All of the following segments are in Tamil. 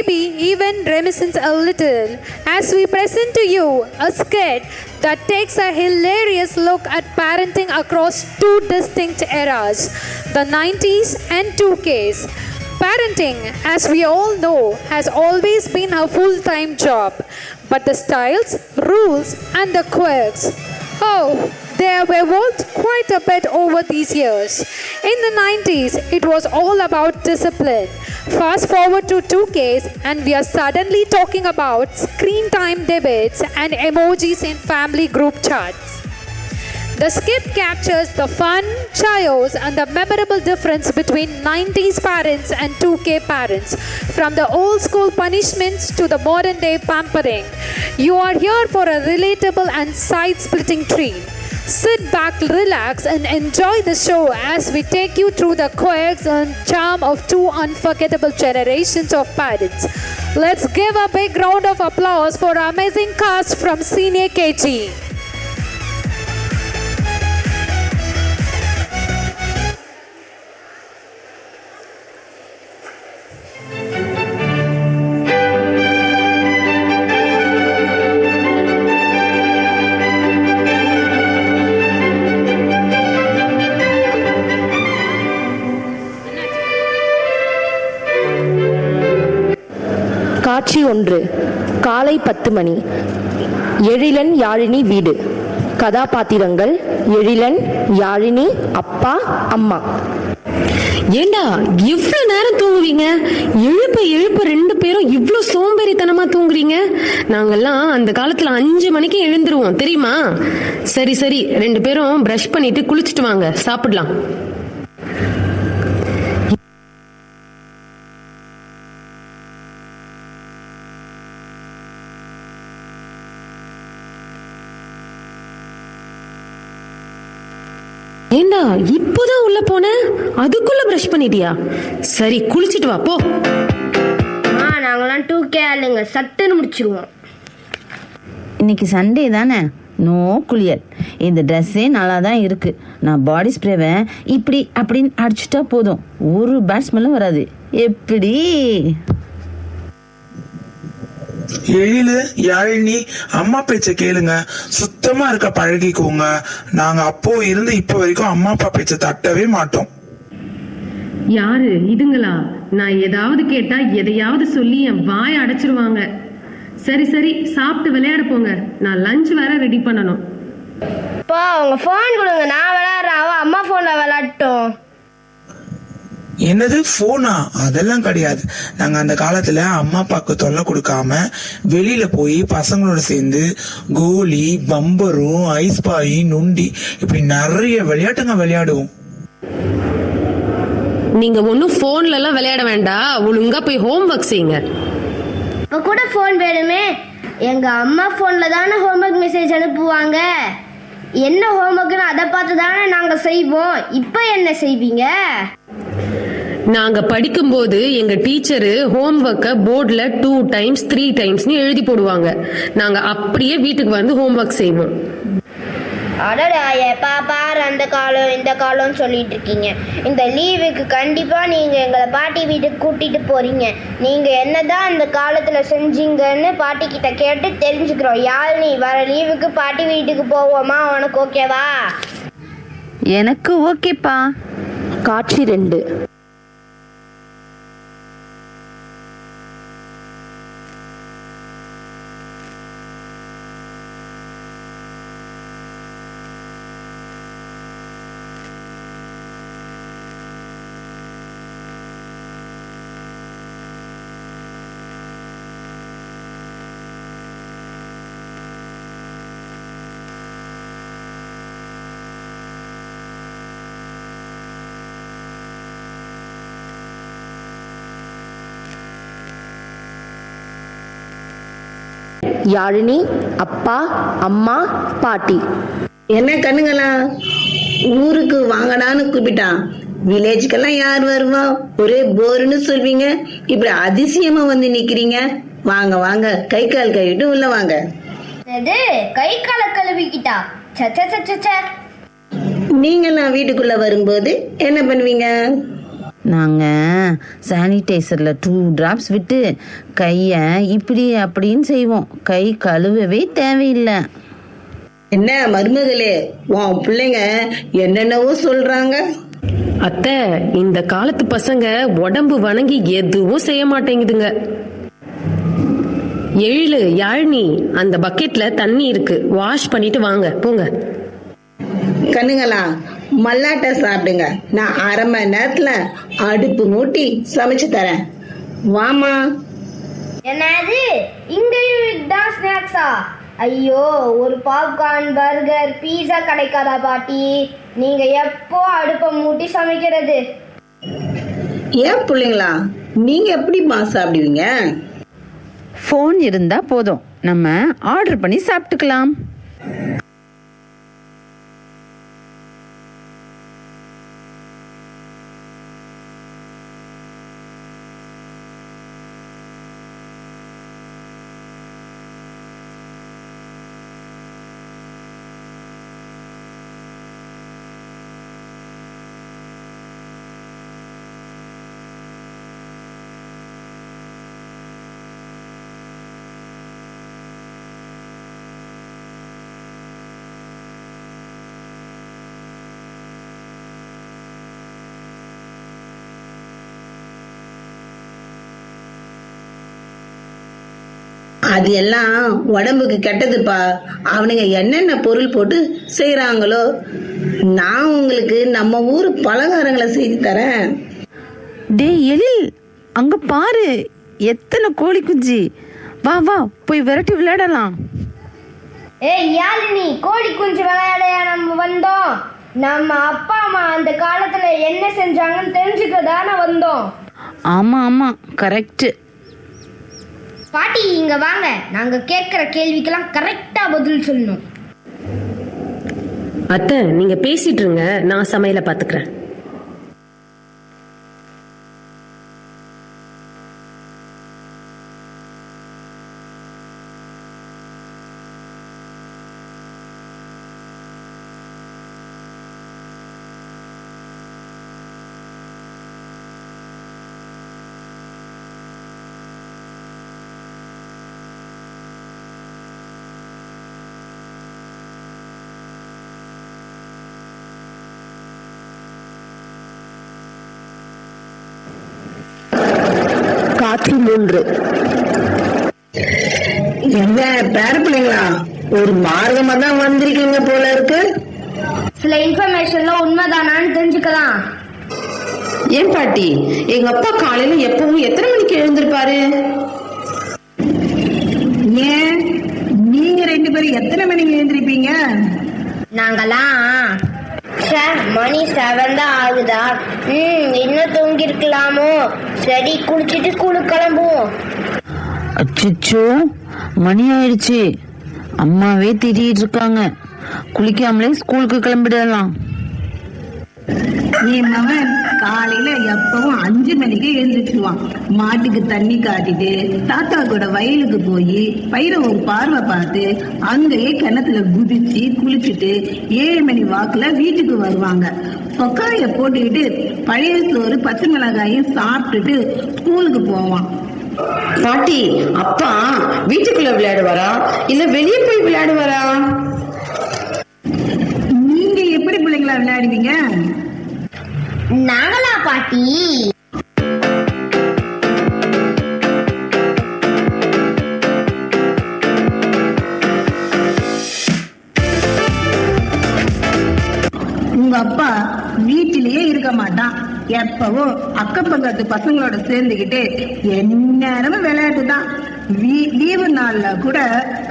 maybe even reminisce a little as we present to you a skit that takes a hilarious look at parenting across two distinct eras, the 90s and 2Ks. Parenting, as we all know, has always been a full-time job, but the styles, rules, and the quirks, oh, they have evolved quite a bit over these years. In the 90s, it was all about discipline. Fast forward to 2Ks, and we are suddenly talking about screen time debates and emojis in family group chats. The skit captures the fun, chaos, and the memorable difference between 90s parents and 2K parents, from the old school punishments to the modern day pampering. You are here for a relatable and side-splitting treat. Sit back, relax, and enjoy the show as we take you through the quirks and charm of two unforgettable generations of parents. Let's give a big round of applause for our amazing cast from Senior KG. காட்சி 1. காலை 10 மணி. எழிலன் யாழினி வீடு. கதாபாத்திரங்கள் எழிலன், யாழினி, அப்பா, அம்மா. ஏண்டா இவ்வளவு நேரம் தூங்குவீங்க? எழுப்ப 2 பேரும் இவ்வளவு சோம்பேறித்தனமா தூங்குறீங்க? நாங்கெல்லாம் அந்த காலத்துல 5 மணிக்கு எழுந்துருவோம் தெரியுமா? சரி 2 பேரும் பிரஷ் பண்ணிட்டு குளிச்சுட்டு வாங்க, சாப்பிடலாம். ஏண்டா இப்போதான் உள்ள போன, அதுக்குள்ள பிரஷ் பண்ணிட்டியா? சரி குளிச்சிட்டு வா போ. நாங்களாம் 2K ஆளுங்க, சட்டுன்னு முடிச்சிருவோம். இன்னைக்கு சண்டே தானே, நோ குளியல். இந்த ட்ரெஸ்ஸே நல்லா தான் இருக்கு. நான் பாடி ஸ்ப்ரேவை இப்படி அப்படின்னு அடிச்சுட்டா போதும், ஒரு பேட் ஸ்மெல்லும் வராது. எப்படி? எழிலு, யாழினி, அம்மா பேச்ச கேளுங்க, சுத்தமா இருக்க பழகிக்கோங்க. நாங்க அப்போ இருந்து இப்ப வரைக்கும் அம்மா அப்பா பேச்ச தட்டவே மாட்டோம். யாரு இதுங்களா? நான் ஏதாவது கேட்டா எதையாவது சொல்லி என் வாய அடைச்சிருவாங்க. சரி சாப்பிட்டு விளையாட போங்க, நான் லஞ்ச் வேற ரெடி பண்ணணும். பா உங்க போன் கொடுங்க, நான் விளையாடுறேன், அவ அம்மா போன்ல விளையாடட்டும். என்னது போனா? அதெல்லாம் கிடையாது. நாங்க அந்த காலத்துல அம்மா அப்பாக்கு தொல்லை கொடுக்காம வெளியில போய் பசங்களோட சேர்ந்து கோலி, பம்பரும், ஐஸ் பாய், நுண்டி இப்படி நிறைய விளையாட்டுங்க விளையாடுவோம். நீங்க ஒன்னும் போன்ல எல்லாம் விளையாட வேண்டாம், ஒழுங்கா போய் ஹோம் ஒர்க் செய்யுங்க. இப்ப கூட போன் வேணுமே? எங்க அம்மா போன்ல தானே ஹோம்ஒர்க் மெசேஜ் அனுப்புவாங்க. என்ன ஹோம்ஒர்க்னு அதை பார்த்து தானே நாங்க செய்வோம். இப்ப என்ன செய்வீங்க? நாங்க படிக்கும்போது எங்க டீச்சரு ஹோம் ஒர்க்க போர்ட்ல 2 times 3 timesனு எழுதி போடுவாங்க. நாங்க அப்படியே வீட்டுக்கு வந்து ஹோம் ஒர்க் செய்வோம். அடடா, எப்பா பாரு அந்த காலம் இந்த காலம்னு சொல்லிட்டு இருக்கீங்க. இந்த லீவுக்கு கண்டிப்பா நீங்க எங்களை பாட்டி வீட்டுக்கு கூட்டிட்டு போறீங்க. நீங்க என்னதான் அந்த காலத்துல செஞ்சீங்கன்னு பாட்டி கிட்ட கேட்டு தெரிஞ்சுக்கிறோம். யாழினி, வர லீவுக்கு பாட்டி வீட்டுக்கு போவோமா? உனக்கு ஓகேவா? எனக்கு ஓகேப்பா. காட்சி 2. யாழினி, அப்பா, அம்மா, பாட்டி. என்ன கண்ணுங்களா, ஊருக்கு வாங்கடான்னு கூப்பிட்டான். வில்லேஜுக்கெல்லாம் யார் வருவா? ஒரே போர்னு சொல்வீங்க, இப்படி அதிசயமா வந்து நிக்கிறீங்க. வாங்க வாங்க, கை கால் கழுவிட்டு உள்ள வாங்க. கை கால கழுவிக்கிட்டா? நீங்கெல்லாம் வீட்டுக்குள்ள வரும்போது என்ன பண்ணுவீங்க? நாங்கள் சானிடைசரில் 2 drops விட்டு கையை இப்படி அப்படின்னு செய்வோம். கை கழுவவே தேவையில்லை. என்ன மருமகளே, உன் பிள்ளைங்க என்னென்னவோ சொல்றாங்க. அத்தை, இந்த காலத்து பசங்க உடம்பு வணங்கி எதுவும் செய்ய மாட்டேங்குதுங்க. எழிலு, யாழினி, அந்த பக்கெட்ல தண்ணி இருக்கு, வாஷ் பண்ணிட்டு வாங்க போங்க. கண்ணுங்களா, மல்லாட்டை சாப்பிடுங்க. நான் 1/2 மணி நேரத்துல அடுப்பு மூட்டி சமைச்சு தரேன். வாமா. என்னது, இங்கேயும் தான் ஸ்நாக்ஸா? ஐயோ, ஒரு பாப்கார்ன், பர்கர், பீஸா கிடைக்காதா பாட்டி? நீங்க எப்போ அடுப்பை மூட்டி சமைக்கிறது? ஏன் பிள்ளைங்களா, நீங்க எப்படிமா சாப்பிடுவீங்க? ஃபோன் இருந்தா போதும், நம்ம ஆர்டர் பண்ணி சாப்பிட்டுக்கலாம். அது எல்லாம் உடம்புக்கு கெட்டதுப்பா. அவனுங்க என்னென்ன பொருள் போட்டு செய்யறாங்களோ. நான் உங்களுக்கு நம்ம ஊர் பலகாரங்களை செய்து தரேன். டே எழில், அங்க பாரு, எத்தனை கோழி குஞ்சு. வா வா, போய் விரட்டி விளையாடலாம். ஏய் யாழினி, கோழி குஞ்சு விளையாடையா நம்ம வந்தோம்? நம்ம அப்பா அம்மா அந்த காலத்துல என்ன செஞ்சாங்கன்னு தெரிஞ்சுக்க தானே வந்தோம். ஆமா ஆமா, கரெக்ட். பாட்டி இங்க வாங்க, நாங்க கேட்கிற கேள்விக்கெல்லாம் கரெக்டா பதில் சொல்லணும். அத்தை, நீங்க பேசிட்டு இருங்க, நான் சமையலை பாத்துக்கிறேன். காட்சி 3. என்ன பேர பிள்ளைங்களா, ஒரு மார்க்கமா தான் வந்திருக்கீங்க போல இருக்கு. சில இன்ஃபர்மேஷன்லாம் உண்மைதானான்னு தெரிஞ்சுக்கலாம். ஏன் பாட்டி, எங்க அப்பா காலையில எப்பவும் எத்தனை மணிக்கு எழுந்திருப்பாரு? ஏன் நீங்க 2 பேரும் எத்தனை மணிக்கு எழுந்திருப்பீங்க? நாங்களாம் சார் மணி 7 தான் ஆகுதா? இன்னும் தூங்கி இருக்கலாமோ? சரி, குளிச்சுட்டு ஸ்கூலுக்கு கிளம்புவோம். அச்சோ, மணி ஆயிடுச்சு. அம்மாவே திட்டிட்டு இருக்காங்க. குளிக்காமலே ஸ்கூலுக்கு கிளம்பிடலாம். என் மகன் காலையில எப்பவும் 5 மணிக்கு எழுந்திரிச்சுவான். மாட்டுக்கு தண்ணி காட்டிட்டு தாத்தா கூட வயலுக்கு போய் பயிரை ஒரு பார்வை பார்த்து அங்கேயே கிணத்துல குதிச்சு குளிச்சுட்டு 7 மணி வாக்குல வீட்டுக்கு வருவாங்க. கொக்காய போட்டுக்கிட்டு பழைய சோறு பச்சை மிளகாயும் சாப்பிட்டுட்டு ஸ்கூலுக்கு போவான். பாட்டி, அப்பா வீட்டுக்குள்ள விளையாடுவாரா இல்ல வெளியே போய் விளையாடுவாரா? நீங்க எப்படி பிள்ளைங்களா விளையாடுவீங்க? நாங்களா பாட்டி? உங்க அப்பா வீட்டிலேயே இருக்க மாட்டான். எப்பவும் அக்கப்பக்கத்து பசங்களோட சேர்ந்துக்கிட்டு எந்நேரமும் விளையாட்டு தான். லீவு நாள்ல கூட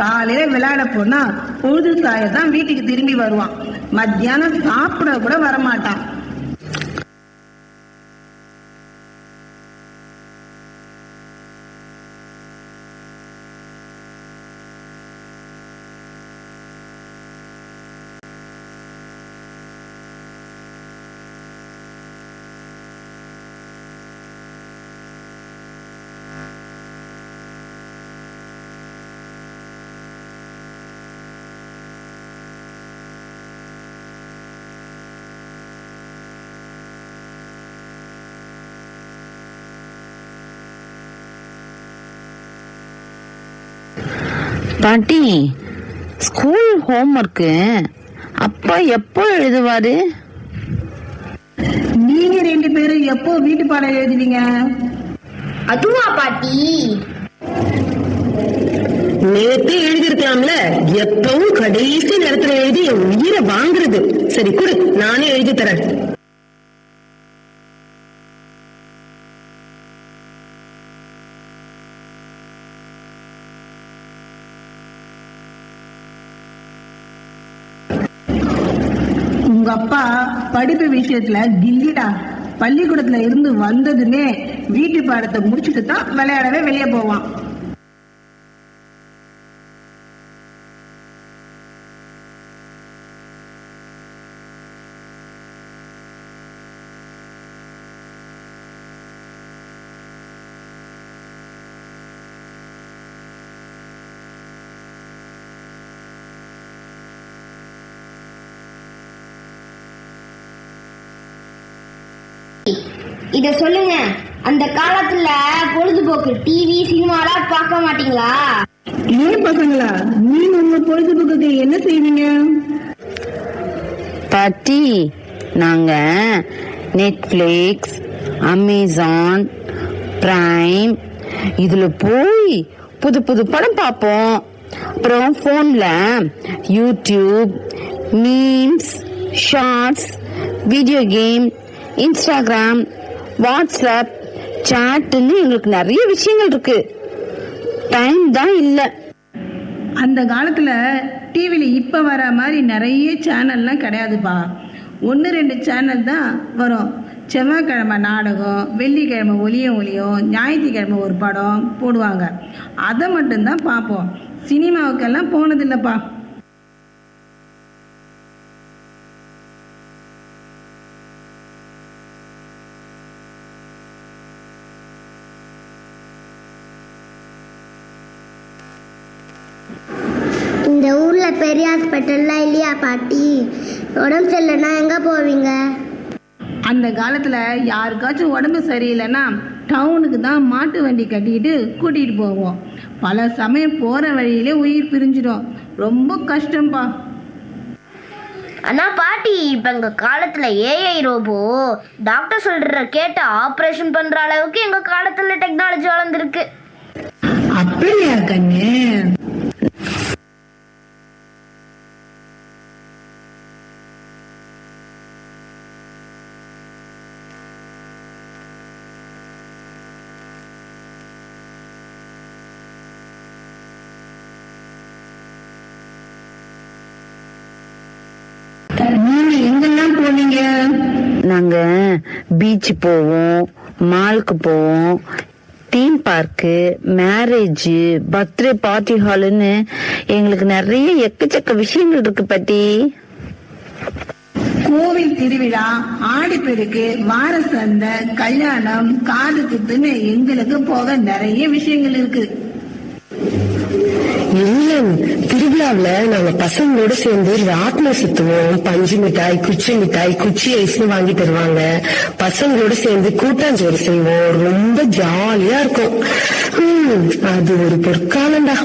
காலையில விளையாட போனா பொழுது சாயதான் வீட்டுக்கு திரும்பி வருவான். மத்தியானம் சாப்பிட கூட வரமாட்டான். பாட்டி, ஸ்கூல் ஹோம்ஒர்க்கு அப்பா எப்போ எழுதுவாரு? நீங்க 2 பேரும் எப்போ வீட்டு பாடம் எழுதுவீங்க? அதுவா பாட்டி? நேத்து எழுதிருக்கலாம்ல, எப்பவும் கடைசி நேரத்துல எழுதி என் உயிரை வாங்குறது. சரி குடு, நானே எழுதி தரேன். உங்க அப்பா படிப்பு விஷயத்துல கில்லிடா. பள்ளிக்கூடத்துல இருந்து வந்ததுமே வீட்டு பாடத்தை முடிச்சுட்டு தான் விளையாடவே வெளியே போவான். இத சொல்லுங்க, அந்த காலத்துல பொழுதுபோக்கு டிவி சினிமாலாம் பார்க்க மாட்டீங்களா? ஏன் பசங்களா, நீங்க உங்க பொழுதுபோக்குக்கு என்ன செய்வீங்க? பாட்டி, நாங்க நெட்ஃபிளிக்ஸ், அமேசான் பிரைம் இதுல போய் புது புது படம் பார்ப்போம். அப்புறம் போன்ல YouTube, memes, shorts, video game, Instagram, WhatsApp, சாட்னு எங்களுக்கு நிறைய விஷயங்கள் இருக்கு. டைம் தான் இல்ல. அந்த காலத்துல டிவில இப்ப வர மாதிரி நிறைய சேனல்லாம் கிடையாதுப்பா. 1-2 சேனல் தான் வரும். செவ்வாய்க்கிழமை நாடகம், வெள்ளிக்கிழமை ஒளியும், ஞாயிற்றுக்கிழமை ஒரு படம் போடுவாங்க. அதை மட்டும்தான் பார்ப்போம். சினிமாவுக்கெல்லாம் போனதில்லைப்பா. இந்த ஊர்ல பெரிய ஹாஸ்பிட்டல்லாம் இல்லையா பாட்டி? உடம்பு சரியில்லைன்னா எங்க போவீங்க? அந்த காலத்துல யாருக்காச்சும் உடம்பு சரியில்லைன்னா டவுனுக்கு தான் மாட்டு வண்டி கட்டிக்கிட்டு கூட்டிட்டு போவோம். பல சமயம் போற வழியிலே உயிர் பிரிஞ்சிடும். ரொம்ப கஷ்டம்பா. ஆனா பாட்டி, இப்ப எங்க காலத்துல ஏஐ ரோபோ டாக்டர் சொல்ற கேட்ட ஆபரேஷன் பண்ற அளவுக்கு எங்க காலத்துல டெக்னாலஜி வளர்ந்துருக்கு. அப்படியா கண்ணு? நீங்க எங்கெல்லாம் போனீங்க? நாங்க பீச் போவோம், மாலுக்கு போவோம், தீம் பார்க்கு, மேரேஜ், பர்த்டே பார்ட்டி ஹாலுன்னு எங்களுக்கு நிறைய எக்கச்சக்க விஷயங்கள் இருக்கு பாட்டி. கோவில் திருவிழா, ஆடிப்பெருக்கு, வார சந்தை, கல்யாணம், காது குத்துன்னு எங்களுக்கு போக நிறைய விஷயங்கள் இருக்கு. திருவிழாவில நாங்க பசங்களோட சேர்ந்து ராட்டினம் சுத்துவோம். பஞ்சு மிட்டாய், குச்சி ஐஸ்னு வாங்கி தருவாங்க. பசங்களோட சேர்ந்து கூட்டாஞ்சோறு செய்வோம். ரொம்ப ஜாலியா இருக்கும். அது ஒரு பொற்காலம்டா.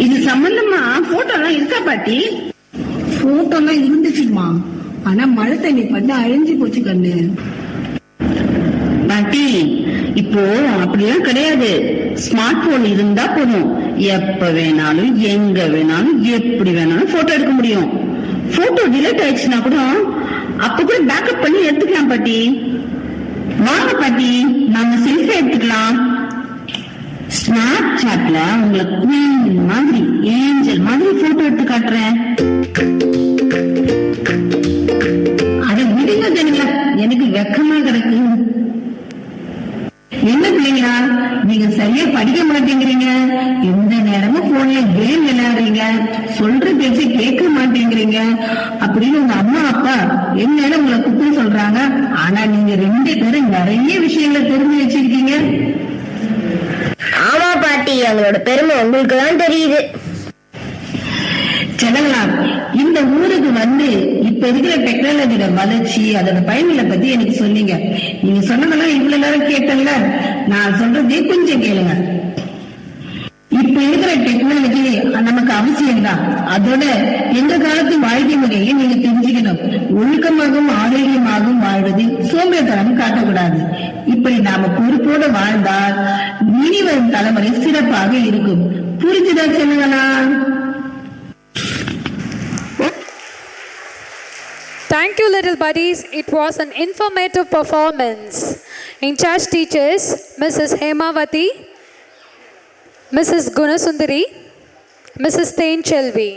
இது சம்பந்தமா போட்டோ எல்லாம் இருக்கா பாட்டி? போட்டோ எல்லாம் இருந்துச்சுமா, ஆனா மழை தண்ணி பண்ண அழிஞ்சு போச்சு கண்ணு. பாட்டி, இப்போ அப்படிலாம் கிடையாது. ஸ்மார்ட் போன் இருந்தா போதும், எப்ப வேணாலும் எங்க வேணாலும் எப்படி வேணாலும் போட்டோ எடுக்க முடியும். போட்டோ டிலீட் ஆயிடுச்சுன்னா கூட அப்ப கூட பேக்கப் பண்ணி எடுத்துக்கலாம் பாட்டி. வாங்க பாட்டி, நாங்க செல்ஃபி எடுத்துக்கலாம். ஸ்னாப் சாட்ல உங்களை குயின் மாதிரி, ஏஞ்சல் மாதிரி போட்டோ எடுத்து காட்டுறேன். அத விடுங்க ஜனங்களா, எனக்கு வெக்கமா கிடக்கு. என்ன பிள்ளைங்களா, நீங்க சரியா படிக்க மாட்டேங்கிறீங்க, எந்த நேரமும் போன்ல கேம் விளையாடுறீங்க, சொல்ற பேச்சு கேட்க மாட்டேங்கிறீங்க அப்படின்னு உங்க அம்மா அப்பா என்ன உங்களை குற்றம் சொல்றாங்க. ஆனா நீங்க 2 பேரும் நிறைய விஷயங்களை தெரிஞ்சு வச்சிருக்கீங்க. ஆமா பாட்டி, எங்களோட பெருமை உங்களுக்கு தான் தெரியுது. செல்லங்களா, இந்த ஊருக்கு வந்து இப்ப இருக்கிற டெக்னாலஜியோட வளர்ச்சி அதோட பயன்களை பத்தி எனக்கு சொன்னீங்க. நீங்க சொன்னதெல்லாம் இவ்வளவு நேரம் கேட்டல, நான் சொல்றதே கொஞ்சம் கேளுங்க. இப்ப இருக்கிற டெக்னாலஜி நமக்கு அவசியம் தான். அதோட எங்க காலத்து வாழ்க்கை முறையை நீங்க தெரிஞ்சுக்கணும். ஒழுக்கமாகவும் ஆரோக்கியமாகவும் வாழ்வது சோம்பேறித்தனம் காட்டக்கூடாது. இப்படி நாம பொறுப்போட வாழ்ந்தால் இனி வரும் தலைமுறை சிறப்பாக இருக்கும். புரிஞ்சுதா செல்லுங்களா? Thank you, little buddies. It was an informative performance. In charge teachers, Mrs. Hemavati, Mrs. Gunasundari, Mrs. Tain Chelvi.